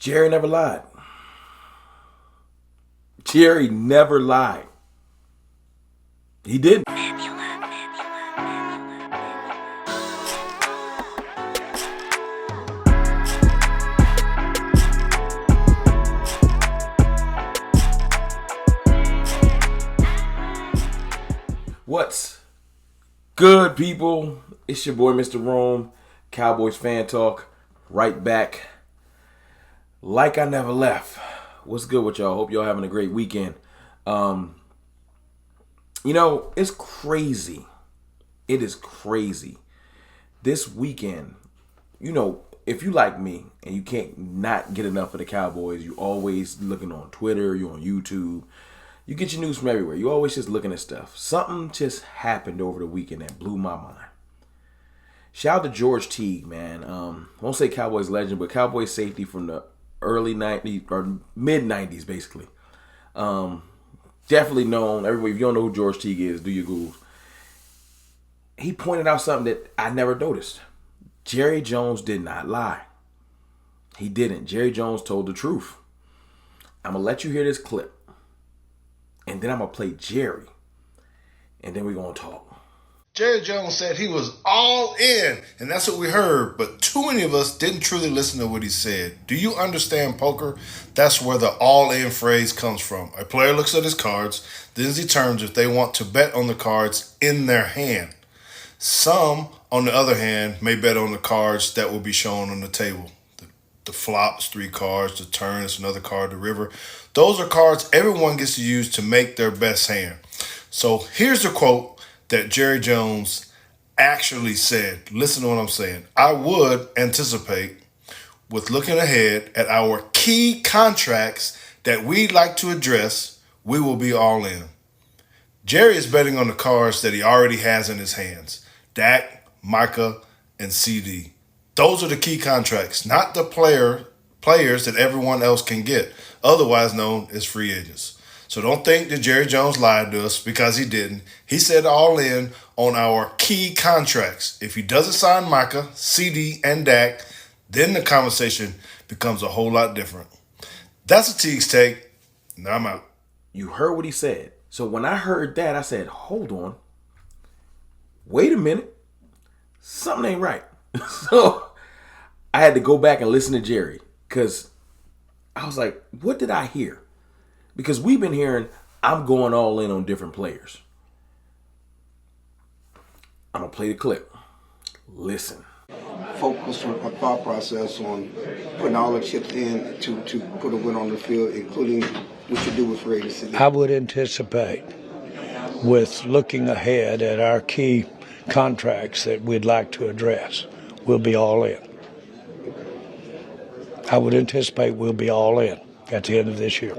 Jerry never lied. Jerry never lied. He didn't. What's good, people? It's your boy, Mr. Rome, Cowboys Fan Talk, right back like I never left. What's good with y'all? Hope y'all having a great weekend. It's crazy. It is crazy. This weekend, if you like me and you can't not get enough of the Cowboys, you always looking on Twitter, you're on YouTube. You get your news from everywhere. You always just looking at stuff. Something just happened over the weekend that blew my mind. Shout out to George Teague, man. I won't say Cowboys legend, but Cowboys safety from the early 90s or mid 90s, basically. Definitely known. Everybody, if you don't know who George Teague is, do your Googles. He pointed out something that I never noticed. Jerry Jones did not lie. He didn't. Jerry Jones told the truth. I'm going to let you hear this clip. And then I'm going to play Jerry. And then we're going to talk. Jerry Jones said he was all in, and that's what we heard, but too many of us didn't truly listen to what he said. Do you understand poker? That's where the all-in phrase comes from. A player looks at his cards, then determines if they want to bet on the cards in their hand. Some, on the other hand, may bet on the cards that will be shown on the table. The flop is 3 cards, the turn is another card, the river. Those are cards everyone gets to use to make their best hand. So here's the quote that Jerry Jones actually said. Listen to what I'm saying. I would anticipate, with looking ahead at our key contracts that we'd like to address, we will be all in. Jerry is betting on the cards that he already has in his hands. Dak, Micah, and CD. Those are the key contracts, not the players that everyone else can get, otherwise known as free agents. So don't think that Jerry Jones lied to us, because he didn't. He said all in on our key contracts. If he doesn't sign Micah, CD, and Dak, then the conversation becomes a whole lot different. That's a Teague's take. Now I'm out. You heard what he said. So when I heard that, I said, hold on. Wait a minute. Something ain't right. So I had to go back and listen to Jerry, because I was like, what did I hear? Because we've been hearing, I'm going all in on different players. I'm going to play the clip. Listen. Focus on a thought process on putting all the chips in to put a win on the field, including what you do with free agency. I would anticipate, with looking ahead at our key contracts that we'd like to address, we'll be all in. I would anticipate we'll be all in at the end of this year.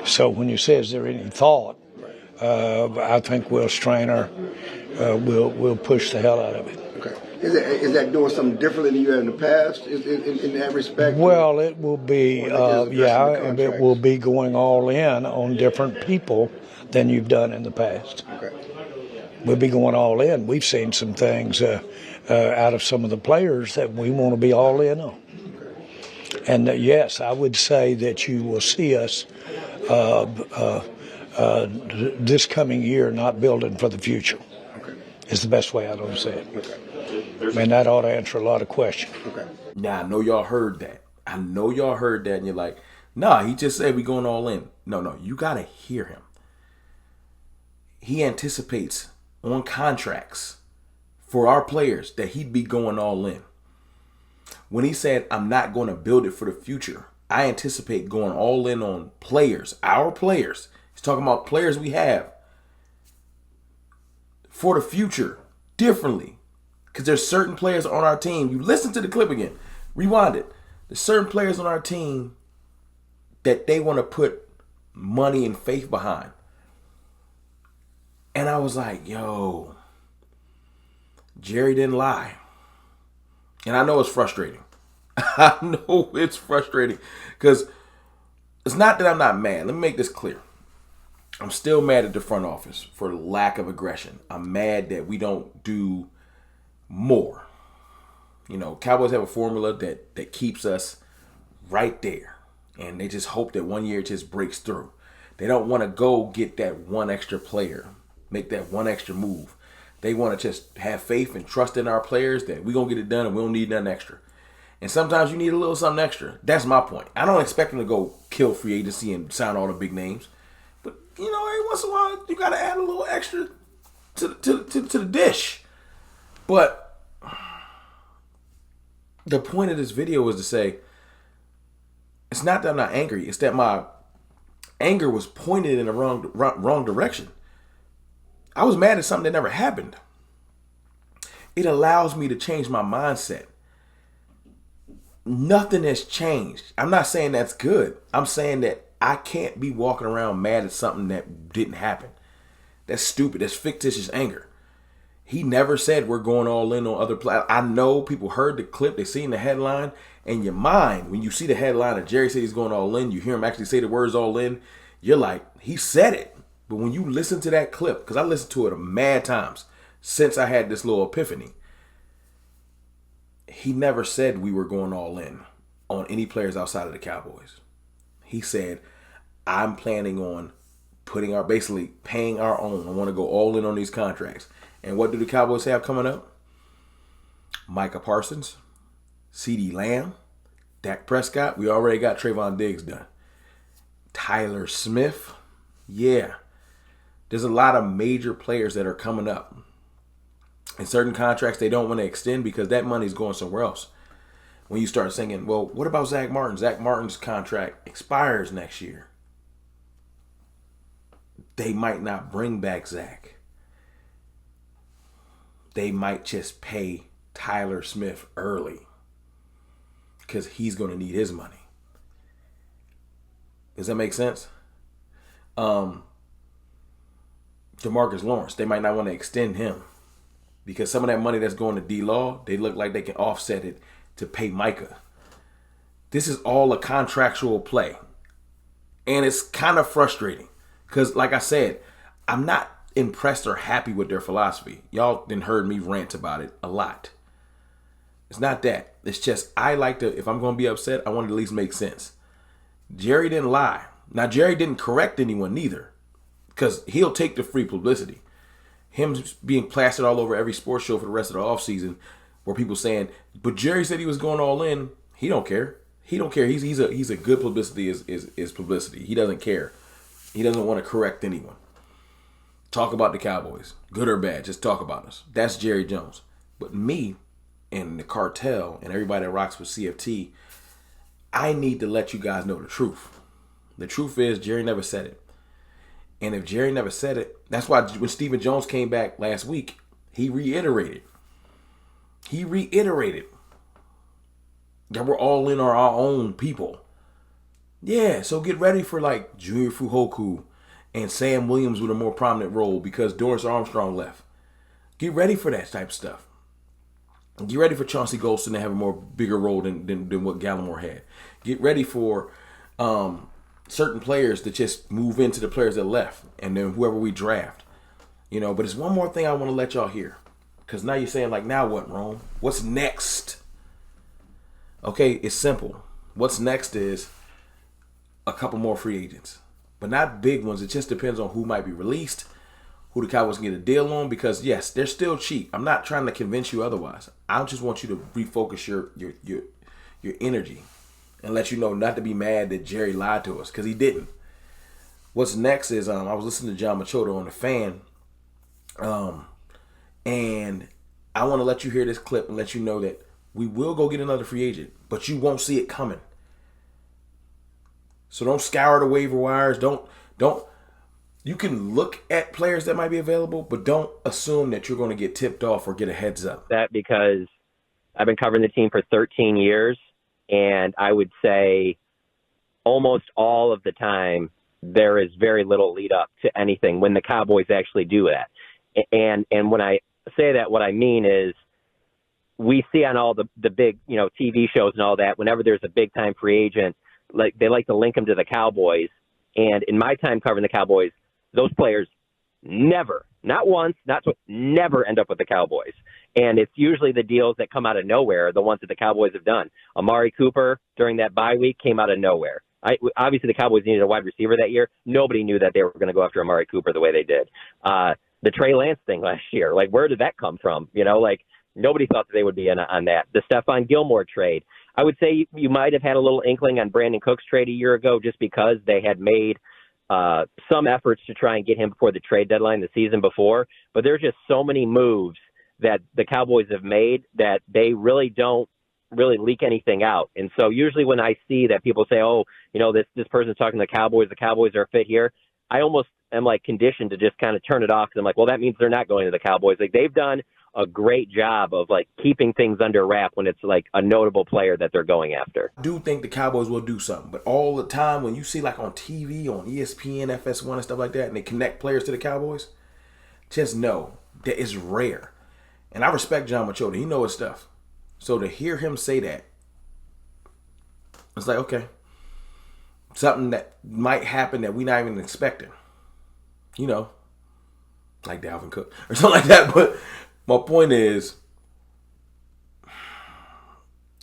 So when you say, is there any thought, I think we'll strain we'll push the hell out of it. Okay. Is that doing something differently than you had in the past in that respect? Well, it will be, it will be going all in on different people than you've done in the past. Okay. We'll be going all in. We've seen some things out of some of the players that we want to be all in on. And yes, I would say that you will see us this coming year not building for the future. Okay. Is the best way I don't say it. Okay. And that ought to answer a lot of questions. Okay. Now, I know y'all heard that. And you're like, nah, he just said we going all in. No, you got to hear him. He anticipates on contracts for our players that he'd be going all in. When he said, I'm not going to build it for the future, I anticipate going all in on players, our players. He's talking about players we have for the future differently. Because there's certain players on our team. You listen to the clip again. Rewind it. There's certain players on our team that they want to put money and faith behind. And I was like, yo, Jerry didn't lie. And I know it's frustrating. I know it's frustrating, because it's not that I'm not mad. Let me make this clear. I'm still mad at the front office for lack of aggression. I'm mad that we don't do more. Cowboys have a formula that keeps us right there. And they just hope that one year it just breaks through. They don't want to go get that one extra player, make that one extra move. They want to just have faith and trust in our players that we're going to get it done and we don't need nothing extra. And sometimes you need a little something extra. That's my point. I don't expect them to go kill free agency and sign all the big names. But, you know, every once in a while, you got to add a little extra to the dish. But the point of this video is to say, it's not that I'm not angry. It's that my anger was pointed in the wrong direction. I was mad at something that never happened. It allows me to change my mindset. Nothing has changed. I'm not saying that's good. I'm saying that I can't be walking around mad at something that didn't happen. That's stupid. That's fictitious anger. He never said we're going all in on other players. I know people heard the clip, they seen the headline, and your mind, when you see the headline and Jerry said he's going all in, you hear him actually say the words all in, you're like, he said it. But when you listen to that clip, because I listened to it a mad times since I had this little epiphany, he never said we were going all in on any players outside of the Cowboys. He said, I'm planning on basically paying our own. I want to go all in on these contracts. And what do the Cowboys have coming up? Micah Parsons, CeeDee Lamb, Dak Prescott. We already got Trayvon Diggs done. Tyler Smith. Yeah. There's a lot of major players that are coming up. And certain contracts they don't want to extend because that money's going somewhere else. When you start thinking, well, what about Zach Martin? Zach Martin's contract expires next year. They might not bring back Zach. They might just pay Tyler Smith early because he's going to need his money. Does that make sense? DeMarcus Lawrence, they might not want to extend him because some of that money that's going to D-Law, they look like they can offset it to pay Micah. This is all a contractual play. And it's kind of frustrating because, like I said, I'm not impressed or happy with their philosophy. Y'all done heard me rant about it a lot. It's not that. It's just I like to, if I'm going to be upset, I want it to at least make sense. Jerry didn't lie. Now, Jerry didn't correct anyone neither because he'll take the free publicity. Him being plastered all over every sports show for the rest of the offseason where people saying, but Jerry said he was going all in. He don't care. He don't care. He's a good publicity is publicity. He doesn't care. He doesn't want to correct anyone. Talk about the Cowboys, good or bad. Just talk about us. That's Jerry Jones. But me and the cartel and everybody that rocks with CFT, I need to let you guys know the truth. The truth is Jerry never said it. And if Jerry never said it, that's why when Stephen Jones came back last week, he reiterated that we're all in on our own people. Yeah, so get ready for like Junior Fuhoku and Sam Williams with a more prominent role because Doris Armstrong left. Get ready for that type of stuff. Get ready for Chauncey Golston to have a more bigger role than what Gallimore had. Get ready for certain players to just move into the players that left and then whoever we draft. You know, but there's one more thing I want to let y'all hear. Because now you're saying, like, now what, Rome? What's next? Okay, it's simple. What's next is a couple more free agents. But not big ones. It just depends on who might be released, who the Cowboys can get a deal on. Because, yes, they're still cheap. I'm not trying to convince you otherwise. I just want you to refocus your energy and let you know not to be mad that Jerry lied to us. Because he didn't. What's next is I was listening to John Machota on The Fan. And I want to let you hear this clip and let you know that we will go get another free agent, but you won't see it coming. So don't scour the waiver wires. Don't. You can look at players that might be available, but don't assume that you're going to get tipped off or get a heads up. That because I've been covering the team for 13 years, and I would say almost all of the time there is very little lead up to anything when the Cowboys actually do that. And when I say that, what I mean is we see on all the big, TV shows and all that, whenever there's a big time free agent, like they like to link them to the Cowboys. And in my time covering the Cowboys, those players never, not once, not twice, never end up with the Cowboys. And it's usually the deals that come out of nowhere, the ones that the Cowboys have done. Amari Cooper during that bye week came out of nowhere. Obviously, the Cowboys needed a wide receiver that year. Nobody knew that they were going to go after Amari Cooper the way they did. The Trey Lance thing last year, like, where did that come from? Nobody thought that they would be in on that. The Stephon Gilmore trade. I would say you might have had a little inkling on Brandon Cooks trade a year ago just because they had made some efforts to try and get him before the trade deadline the season before. But there's just so many moves that the Cowboys have made that they really don't really leak anything out. And so usually when I see that people say, oh, this person's talking to the Cowboys are fit here, I almost am like conditioned to just kind of turn it off. Because I'm like, well, that means they're not going to the Cowboys. Like, they've done a great job of like keeping things under wrap when it's like a notable player that they're going after. I do think the Cowboys will do something, but all the time when you see like on TV, on ESPN, FS1 and stuff like that, and they connect players to the Cowboys, just know that it's rare. And I respect John Machota. He knows his stuff. So to hear him say that, it's like, okay, something that might happen that we're not even expecting. Like Dalvin Cook or something like that. But my point is,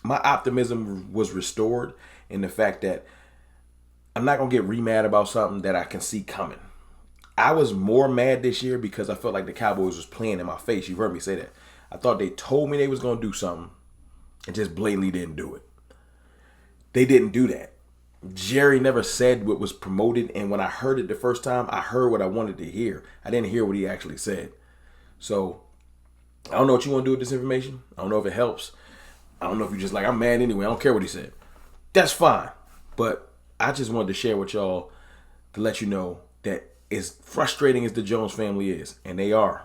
my optimism was restored in the fact that I'm not going to get re-mad about something that I can see coming. I was more mad this year because I felt like the Cowboys was playing in my face. You've heard me say that. I thought they told me they was going to do something and just blatantly didn't do it. They didn't do that. Jerry never said what was promoted, and when I heard it the first time, I heard what I wanted to hear. I didn't hear what he actually said. So I don't know what you want to do with this information. I don't know if it helps. I don't know if you're just like, I'm mad anyway. I don't care what he said. That's fine. But I just wanted to share with y'all to let you know that as frustrating as the Jones family is, and they are,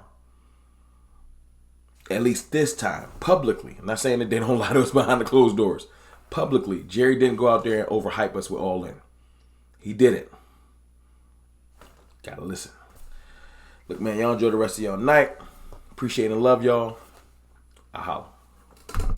at least this time, publicly. I'm not saying that they don't lie to us behind the closed doors. Publicly, Jerry didn't go out there and overhype us with All In. He didn't. Gotta listen. Look, man, y'all enjoy the rest of y'all night. Appreciate and love y'all. I holla.